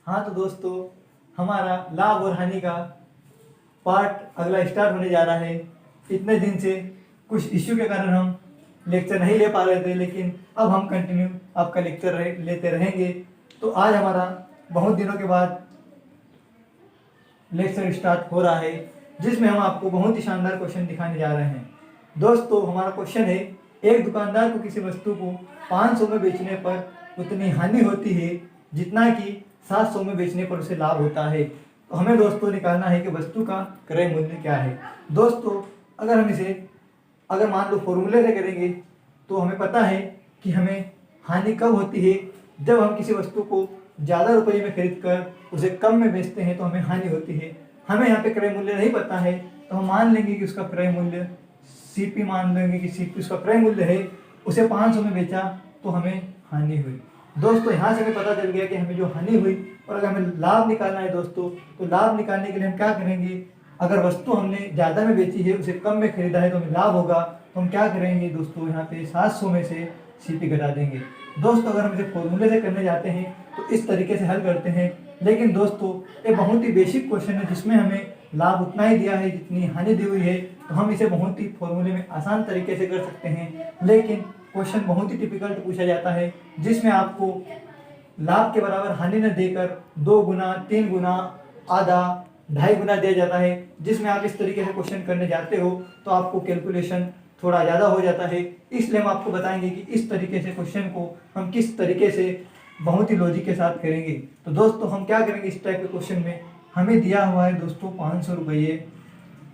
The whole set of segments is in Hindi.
हाँ तो दोस्तों, हमारा लाभ और हानि का पार्ट अगला स्टार्ट होने जा रहा है। इतने दिन से कुछ इश्यू के कारण हम लेक्चर नहीं ले पा रहे थे, लेकिन अब हम कंटिन्यू आपका लेक्चर लेते रहेंगे। तो आज हमारा बहुत दिनों के बाद लेक्चर स्टार्ट हो रहा है, जिसमें हम आपको बहुत ही शानदार क्वेश्चन दिखाने जा रहे हैं। दोस्तों, हमारा क्वेश्चन है, एक दुकानदार को किसी वस्तु को 500 में बेचने पर उतनी हानि होती है जितना कि 700 में बेचने पर उसे लाभ होता है। तो हमें दोस्तों निकालना है कि वस्तु का क्रय मूल्य क्या है। दोस्तों, अगर मान लो फॉर्मूले से करेंगे तो हमें पता है कि हमें हानि कब होती है, जब हम किसी वस्तु को ज़्यादा रुपये में खरीद कर उसे कम में बेचते हैं तो हमें हानि होती है। हमें यहाँ पे क्रय मूल्य नहीं पता है, तो हम मान लेंगे कि उसका क्रय मूल्य सीपी मान लेंगे कि सीपी उसका क्रय मूल्य है। उसे 500 में बेचा तो हमें हानि हुई। दोस्तों, यहाँ से हमें पता चल गया कि हमें जो हानि हुई, और अगर हमें लाभ निकालना है दोस्तों, तो लाभ निकालने के लिए हम क्या करेंगे, अगर वस्तु हमने ज़्यादा में बेची है, उसे कम में खरीदा है तो हमें लाभ होगा। तो हम क्या करेंगे दोस्तों, यहाँ पे 700 में से सीपी घटा देंगे। दोस्तों, अगर हम इसे फॉर्मूले से करने जाते हैं तो इस तरीके से हल करते हैं, लेकिन दोस्तों ये बहुत ही बेसिक क्वेश्चन है जिसमें हमें लाभ उतना ही दिया है जितनी हानि दी हुई है। तो हम इसे बहुत ही फॉर्मूले में आसान तरीके से कर सकते हैं, लेकिन क्वेश्चन बहुत ही टिपिकल पूछा जाता है जिसमें आपको लाभ के बराबर हानि न देकर 2 गुना, 3 गुना, आधा, 2.5 गुना दिया जाता है। जिसमें आप इस तरीके से क्वेश्चन करने जाते हो तो आपको कैलकुलेशन थोड़ा ज़्यादा हो जाता है। इसलिए हम आपको बताएंगे कि इस तरीके से क्वेश्चन को हम किस तरीके से बहुत ही लॉजिक के साथ करेंगे। तो दोस्तों, हम क्या करेंगे, इस टाइप के क्वेश्चन में हमें दिया हुआ है दोस्तों 500 रुपये,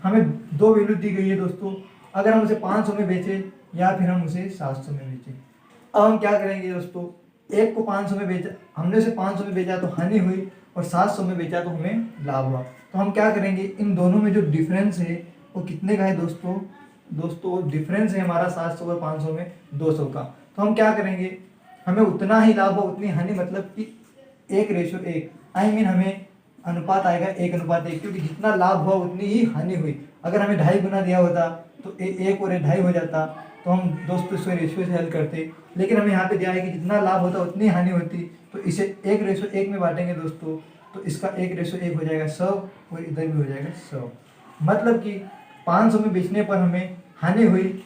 हमें 2 वैल्यू दी गई है दोस्तों। अगर हम उसे 500 में बेचें या फिर हम उसे 700 में बेचें, अब हम क्या करेंगे दोस्तों, एक को 500 में बेचा, हमने उसे 500 में बेचा तो हानि हुई, और 700 में बेचा तो हमें लाभ हुआ। तो हम क्या करेंगे, इन दोनों में जो डिफरेंस है वो कितने का है दोस्तों डिफरेंस है हमारा 700 और 500 में 200 का। तो हम क्या करेंगे, हमें उतना ही लाभ हो उतनी हानि, मतलब कि 1:1, आई मीन हमें अनुपात आएगा 1:1, क्योंकि जितना लाभ हुआ उतनी ही हानि हुई। अगर हमें 2.5 गुना दिया होता तो 1 और 2.5 हो जाता, तो हम दोस्तों इसको रेशियो से हल करते। लेकिन हमें यहाँ पे दिया है कि जितना लाभ होता उतनी हानि होती, तो इसे 1:1 में बांटेंगे दोस्तों, तो इसका 1:1 हो जाएगा 100, और इधर भी हो जाएगा 100। मतलब कि 500 में बेचने पर हमें हानि हुई,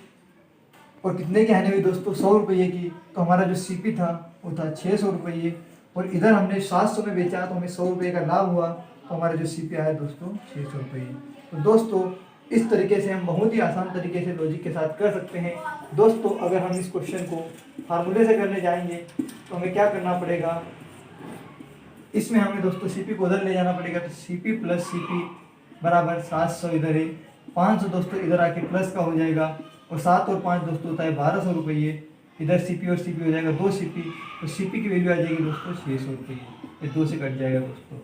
और कितने की हानि हुई दोस्तों, 100 रुपये की। तो हमारा जो सीपी था वो था 600 रुपये, और इधर हमने 700 में बेचा तो हमें 100 रुपये का लाभ हुआ, तो हमारा जो सीपी आया दोस्तों 600 रुपये। तो दोस्तों, इस तरीके से हम बहुत ही आसान तरीके से लॉजिक के साथ कर सकते हैं। दोस्तों, अगर हम इस क्वेश्चन को फार्मूले से करने जाएंगे तो हमें क्या करना पड़ेगा, इसमें हमें दोस्तों सीपी को उधर ले जाना पड़ेगा। तो सीपी प्लस सीपी बराबर 700 इधर है, 500 दोस्तों इधर आके प्लस का हो जाएगा, और 7 और 5 दोस्तों होता है 1200 रुपये। इधर सीपी और सीपी हो जाएगा 2 सीपी, तो सीपी की वैल्यू आ जाएगी दोस्तों 600 रुपये, ये 2 से कट जाएगा दोस्तों।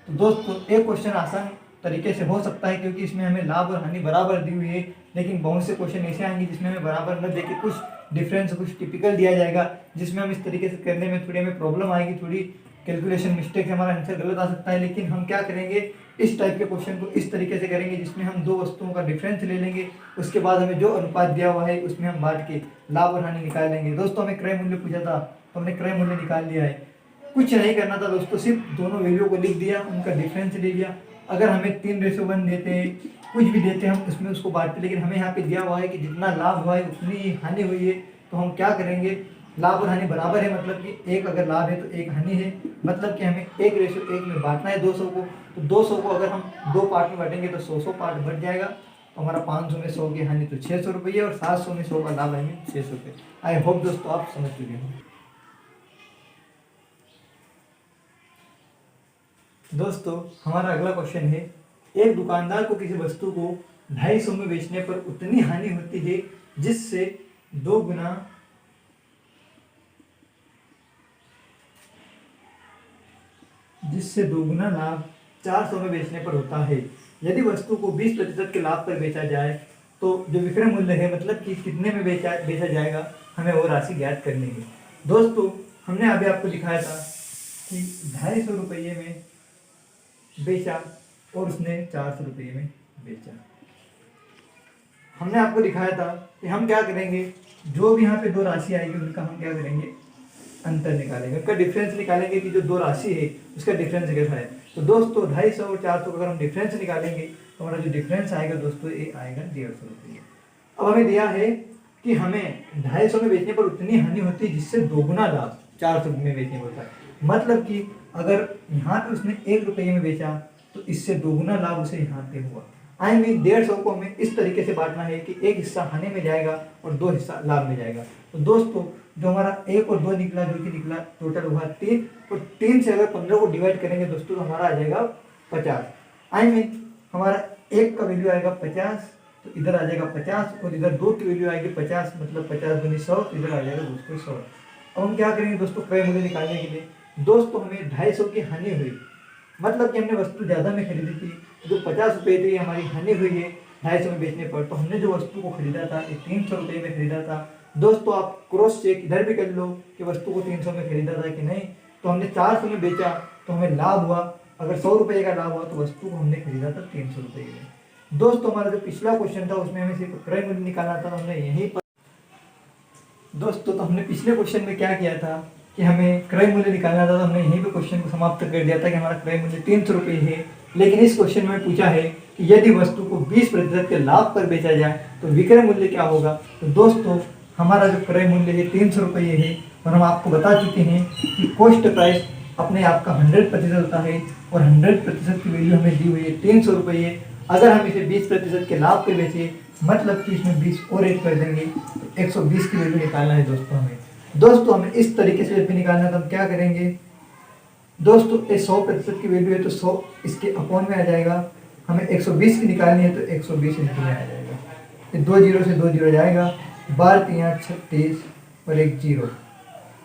तो दोस्तों, एक क्वेश्चन आसान तरीके से हो सकता है क्योंकि इसमें हमें लाभ और हानि बराबर दी हुई है, लेकिन बहुत से क्वेश्चन ऐसे आएंगे जिसमें हमें बराबर न देके कुछ डिफरेंस, कुछ टिपिकल दिया जाएगा, जिसमें हम इस तरीके से करने में थोड़ी हमें प्रॉब्लम आएगी, थोड़ी कैलकुलेशन मिस्टेक से हमारा आंसर गलत आ सकता है। लेकिन हम क्या करेंगे, इस टाइप के क्वेश्चन को इस तरीके से करेंगे जिसमें हम 2 वस्तुओं का डिफरेंस ले लेंगे, उसके बाद हमें जो अनुपात दिया हुआ है उसमें हम बांट के लाभ और हानि निकाल लेंगे। दोस्तों, हमें क्रय मूल्य पूछा था तो हमने क्रय मूल्य निकाल लिया है। कुछ नहीं करना था दोस्तों, सिर्फ दोनों वैल्यू को लिख दिया, उनका डिफरेंस ले लिया। अगर हमें 3:1 देते हैं, कुछ भी देते हैं, हम उसमें उसको बांटते, लेकिन हमें यहाँ पे दिया हुआ है कि जितना लाभ हुआ है उतनी हानि हुई है। तो हम क्या करेंगे, लाभ और हानि बराबर है, मतलब कि एक अगर लाभ है तो एक हानि है, मतलब कि हमें 1:1 में बांटना है 200 को। तो 200 को अगर हम 2 पार्ट में बांटेंगे तो 100 पार्ट बढ़ जाएगा। तो हमारा 500 में 100 की हानि तो 600 रुपये, और 700 में 100 का लाभ है 600 रुपये। आई होप दोस्तों आप समझ चुके हो। दोस्तों, हमारा अगला क्वेश्चन है, एक दुकानदार को किसी वस्तु को 250 में बेचने पर उतनी हानि होती है जिससे 2 गुना लाभ 400 में बेचने पर होता है। यदि वस्तु को 20% के लाभ पर बेचा जाए तो जो विक्रय मूल्य है, मतलब कि कितने में बेचा जाएगा, हमें वो राशि ज्ञात करनी है। दोस्तों, हमने अभी आपको दिखाया था कि 250 रुपये में बेचा और उसने 400 रुपये में बेचा। हमने आपको दिखाया था कि हम क्या करेंगे, जो भी यहाँ पे 2 राशि आएगी उनका हम क्या करेंगे, अंतर निकालेंगे, उनका डिफरेंस निकालेंगे कि जो दो राशि है उसका डिफरेंस कैसा है। तो दोस्तों 250 और 400 का अगर हम डिफरेंस निकालेंगे तो हमारा जो डिफरेंस आएगा दोस्तों ये आएगा 150 रुपये। अब हमें दिया है कि हमें 250 में बेचने पर उतनी हानि होती है जिससे दोगुना लाभ 400 में बेचने पर होता है। मतलब कि अगर यहाँ पे उसने 1 रुपये में बेचा तो इससे दोगुना लाभ उसे यहाँ पे हुआ। आई मीन 150 को हमें इस तरीके से बांटना है कि एक हिस्सा हानि में जाएगा और 2 हिस्सा लाभ में जाएगा। तो दोस्तों जो हमारा 1 और 2 निकला, जो कि निकला टोटल हुआ 3, और 3 से अगर 15 को डिवाइड करेंगे दोस्तों तो हमारा आ जाएगा 50। आई मीन हमारा 1 का वैल्यू आएगा 50, तो इधर आ जाएगा 50, और इधर 2 की वैल्यू आएगी 50, मतलब 50 गुनी 100, तो इधर आ जाएगा दोस्तों 100। अब हम क्या करेंगे दोस्तों क्रय मूल्य निकालने के लिए। दोस्तों हमें 250 की हानि हुई, मतलब कि हमने वस्तु ज़्यादा में खरीदी थी, जो 50 रुपये थी हमारी हानि हुई है 250 में बेचने पर। तो हमने जो वस्तु को खरीदा था ये 300 रुपये में खरीदा था। दोस्तों आप क्रॉस चेक इधर भी कर लो कि वस्तु को 300 में खरीदा था कि नहीं। तो हमने 400 में बेचा तो हमें लाभ हुआ, अगर 100 रुपये का लाभ हुआ तो वस्तु को हमने खरीदा था 300 रुपये में। दोस्तों हमारा जो पिछला क्वेश्चन था उसमें हमें सिर्फ क्रय मूल्य निकालना था, तो हमने यहीं पर दोस्तों तो हमने पिछले क्वेश्चन में क्या किया था कि हमें क्रय मूल्य निकालना था, तो हमने यहीं पे क्वेश्चन को समाप्त कर दिया था कि हमारा क्रय मूल्य 300 रुपये है। लेकिन इस क्वेश्चन में पूछा है कि यदि वस्तु को 20% के लाभ पर बेचा जाए तो विक्रय मूल्य क्या होगा। तो दोस्तों हमारा जो क्रय मूल्य है 300 रुपये है, और हम आपको बता चुके हैं कि कॉस्ट प्राइस अपने आप का 100% होता है, और 100% की वैल्यू हमें दी हुई है 300 रुपये। अगर हम इसे 20% के लाभ पे बेचे, मतलब कि इसमें 20 और ऐड कर देंगे तो 120 की वैल्यू निकालना है दोस्तों हमें। दोस्तों हमें इस तरीके से भी निकालना है, तो हम क्या करेंगे दोस्तों, ये 100% की वैल्यू है तो 100 इसके अपॉन में आ जाएगा। हमें 120 की निकालनी है तो 120 इनके में आ जाएगा। ये 2 जीरो से 2 जीरो जाएगा, 12 3 36 और 1 जीरो।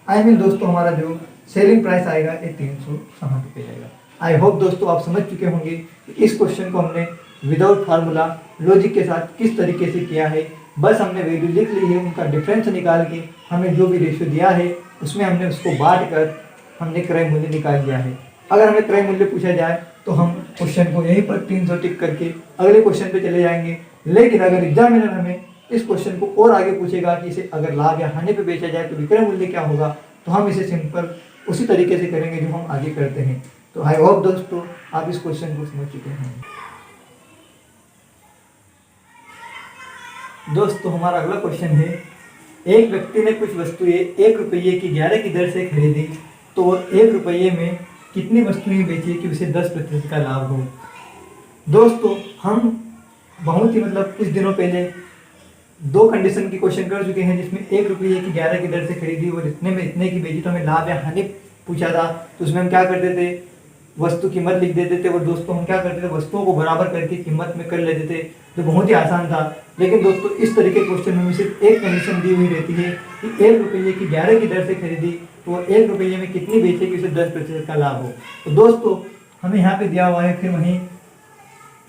आई मीन दोस्तों हमारा जो सेलिंग प्राइस आएगा ये 360 रुपये जाएगा। आई होप दोस्तों आप समझ चुके होंगे कि इस क्वेश्चन को हमने विदाउट फार्मूला लॉजिक के साथ किस तरीके से किया है। बस हमने वैल्यू लिख ली है, उनका डिफरेंस निकाल के हमें जो भी रेशियो दिया है उसमें हमने उसको बांट कर हमने क्रय मूल्य निकाल दिया है। अगर हमें क्रय मूल्य पूछा जाए तो हम क्वेश्चन को यहीं पर 300 टिक करके अगले क्वेश्चन पे चले जाएंगे। लेकिन अगर एग्जामिनर हमें इस क्वेश्चन को और आगे पूछेगा कि इसे अगर लाभ या हानि पे बेचा जाए तो विक्रय मूल्य क्या होगा, तो हम इसे सिंपल उसी तरीके से करेंगे जो हम आगे करते हैं। तो आई होप दोस्तों आप इस क्वेश्चन को समझ चुके हैं। दोस्तों हमारा अगला क्वेश्चन है, एक व्यक्ति ने कुछ वस्तुएं 1 रुपये की 11 की दर से खरीदी, तो वो 1 रुपये में कितनी वस्तुएं बेची कि उसे 10% का लाभ हो। दोस्तों हम बहुत ही कुछ दिनों पहले 2 कंडीशन की क्वेश्चन कर चुके हैं, जिसमें 1 रुपये की 11 की दर से खरीदी और इतने में इतने की बेची, तो हमें लाभ या हानि पूछा था। तो उसमें हम क्या करते थे, वस्तु कीमत लिख देते थे, और दोस्तों हम क्या करते थे, वस्तुओं को बराबर करके कीमत में कर लेते थे, जो बहुत ही आसान था। लेकिन दोस्तों इस तरीके के क्वेश्चन में सिर्फ एक कंडीशन दी हुई रहती है कि 1 रुपये की 11 की दर से खरीदी तो 1 रुपये में कितनी बेचे कि उसे 10% का लाभ हो। तो दोस्तों हमें यहाँ पे दिया हुआ है, फिर वहीं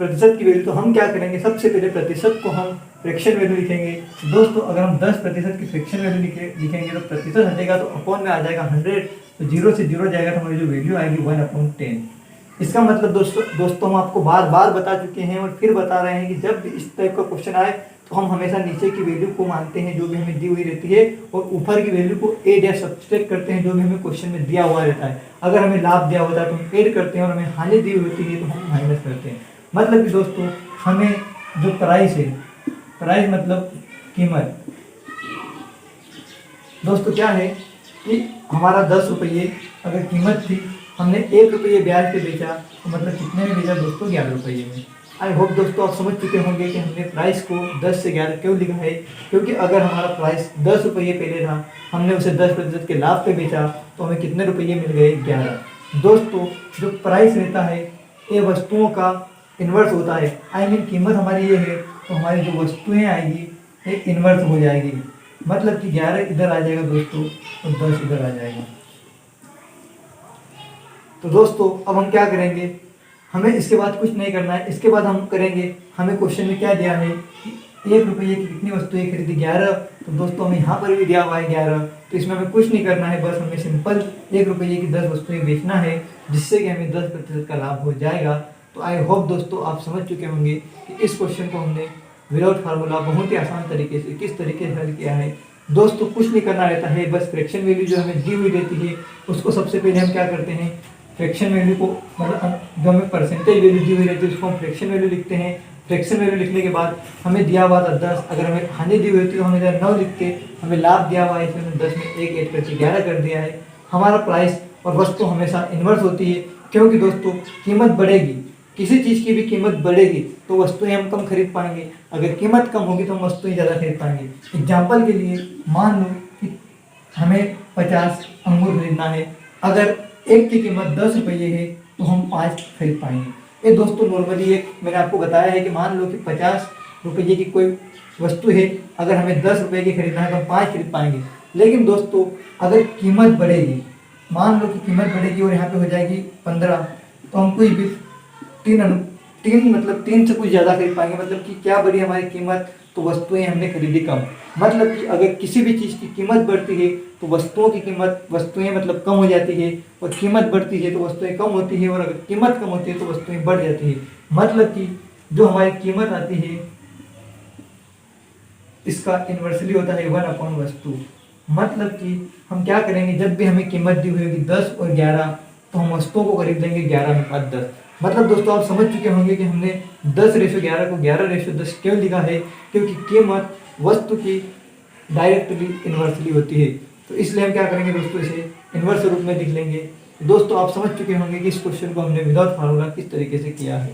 प्रतिशत की वैल्यू। तो हम क्या करेंगे, सबसे पहले प्रतिशत को हम फ्रैक्शन वैल्यू लिखेंगे। दोस्तों अगर हम 10% की फ्रैक्शन वैल्यू लिखेंगे तो प्रतिशत हटेगा तो अपॉन में आ जाएगा 100, तो 0 से 0 जाएगा तो हमारी जो वैल्यू आएगी 1/10। इसका मतलब दोस्तों हम आपको बार बार बता चुके हैं और फिर बता रहे हैं कि जब भी इस टाइप का क्वेश्चन आए तो हम हमेशा नीचे की वैल्यू को मानते हैं जो भी हमें दी हुई रहती है, और ऊपर की वैल्यू को ऐड या सब्सट्रैक्ट करते हैं जो भी हमें क्वेश्चन में दिया हुआ रहता है। अगर हमें लाभ दिया होता है तो हम ऐड करते हैं, और हमें हानि दी हुई होती है तो हम माइनस करते हैं। मतलब कि दोस्तों हमें जो प्राइस है, प्राइस मतलब कीमत, दोस्तों क्या है कि हमारा 10 रुपये अगर कीमत थी, हमने 1 रुपये ब्याज पे बेचा, तो मतलब कितने में बेचा दोस्तों, 11 रुपये में। आई होप दोस्तों आप समझ चुके होंगे कि हमने प्राइस को 10 से 11 क्यों लिखा है, क्योंकि अगर हमारा प्राइस 10 रुपये पहले था, हमने उसे 10% के लाभ पे बेचा, तो हमें कितने रुपये मिल गए, 11। दोस्तों जो प्राइस रहता है ये वस्तुओं का इन्वर्स होता है। आई मीन कीमत हमारी ये है तो हमारी जो वस्तुएं आएगी ये इन्वर्स हो जाएगी, मतलब कि 11 इधर आ जाएगा दोस्तों और 10 इधर आ जाएगा। तो दोस्तों अब हम क्या करेंगे, हमें इसके बाद कुछ नहीं करना है। इसके बाद हम करेंगे, हमें क्वेश्चन में क्या दिया है कि 1 रुपये की कितनी वस्तुएं खरीदी, 11। तो दोस्तों हमें यहाँ पर भी दिया हुआ है 11, तो इसमें हमें कुछ नहीं करना है, बस हमें सिंपल 1 रुपये की 10 वस्तुएं बेचना है, जिससे कि हमें 10% का लाभ हो जाएगा। तो आई होप दोस्तों आप समझ चुके होंगे कि इस क्वेश्चन को हमने विदाउट फार्मूला बहुत ही आसान तरीके से किस तरीके से हल किया है। दोस्तों कुछ नहीं करना रहता है, बस फ्रैक्शन वैल्यू जो हमें दी हुई रहती है उसको सबसे पहले हम क्या करते हैं, फ्रैक्शन वैल्यू को मतलब जो हमें परसेंटेज वैल्यू दी हुई रहती है उसको हम फ्रैक्शन वैल्यू लिखते हैं। फ्रैक्शन वैल्यू लिखने के बाद हमें दिया हुआ था 10, अगर हमें हानि दी हुई थी तो हमें इधर 9 लिख के, हमें लाभ दिया हुआ है इसमें हमने 10 में 1 ऐड करके 11 कर दिया है। हमारा प्राइस और वस्तु हमेशा इन्वर्स होती है, क्योंकि दोस्तों कीमत बढ़ेगी, किसी चीज़ की भी कीमत बढ़ेगी तो वस्तुएं हम कम खरीद पाएंगे, अगर कीमत कम होगी तो हम वस्तुएं ज़्यादा खरीद पाएंगे। एग्जाम्पल के लिए मान लो कि हमें 50 अंगूर खरीदना है, अगर एक की कीमत 10 रुपये है तो हम 5 खरीद पाएंगे। ये दोस्तों नॉर्मली एक मैंने आपको बताया है कि मान लो कि 50 रुपये की कोई वस्तु है, अगर हमें 10 रुपये की खरीदना है तो हम 5 खरीद पाएंगे। लेकिन दोस्तों अगर कीमत बढ़ेगी, मान लो कि कीमत बढ़ेगी और यहाँ पे हो जाएगी 15, तो हम कोई भी तीन से कुछ ज़्यादा खरीद पाएंगे। मतलब कि क्या बढ़ी हमारी कीमत, तो वस्तुएं हमने खरीदी कम। मतलब कि अगर किसी भी चीज़ की कीमत बढ़ती है तो वस्तुएं मतलब कम हो जाती है, और कीमत बढ़ती है तो वस्तुएं कम होती है, और अगर कीमत कम होती है तो वस्तुएं बढ़ जाती है। मतलब कि जो हमारी कीमत आती है इसका इन्वर्सली होता है 1 वस्तु। मतलब कि हम क्या करेंगे, जब भी हमें कीमत दी हुई होगी 10 और 11 तो हम वस्तुओं को खरीद लेंगे 11:10। मतलब दोस्तों आप समझ चुके होंगे कि हमने 10:11 को 11:10 क्यों लिखा है, क्योंकि कीमत वस्तु की डायरेक्टली इन्वर्सली होती है। तो इसलिए हम क्या करेंगे दोस्तों, इसे इन्वर्स रूप में लिख लेंगे। दोस्तों आप समझ चुके होंगे कि इस क्वेश्चन को हमने विदाउट फार्मूला किस तरीके से किया है।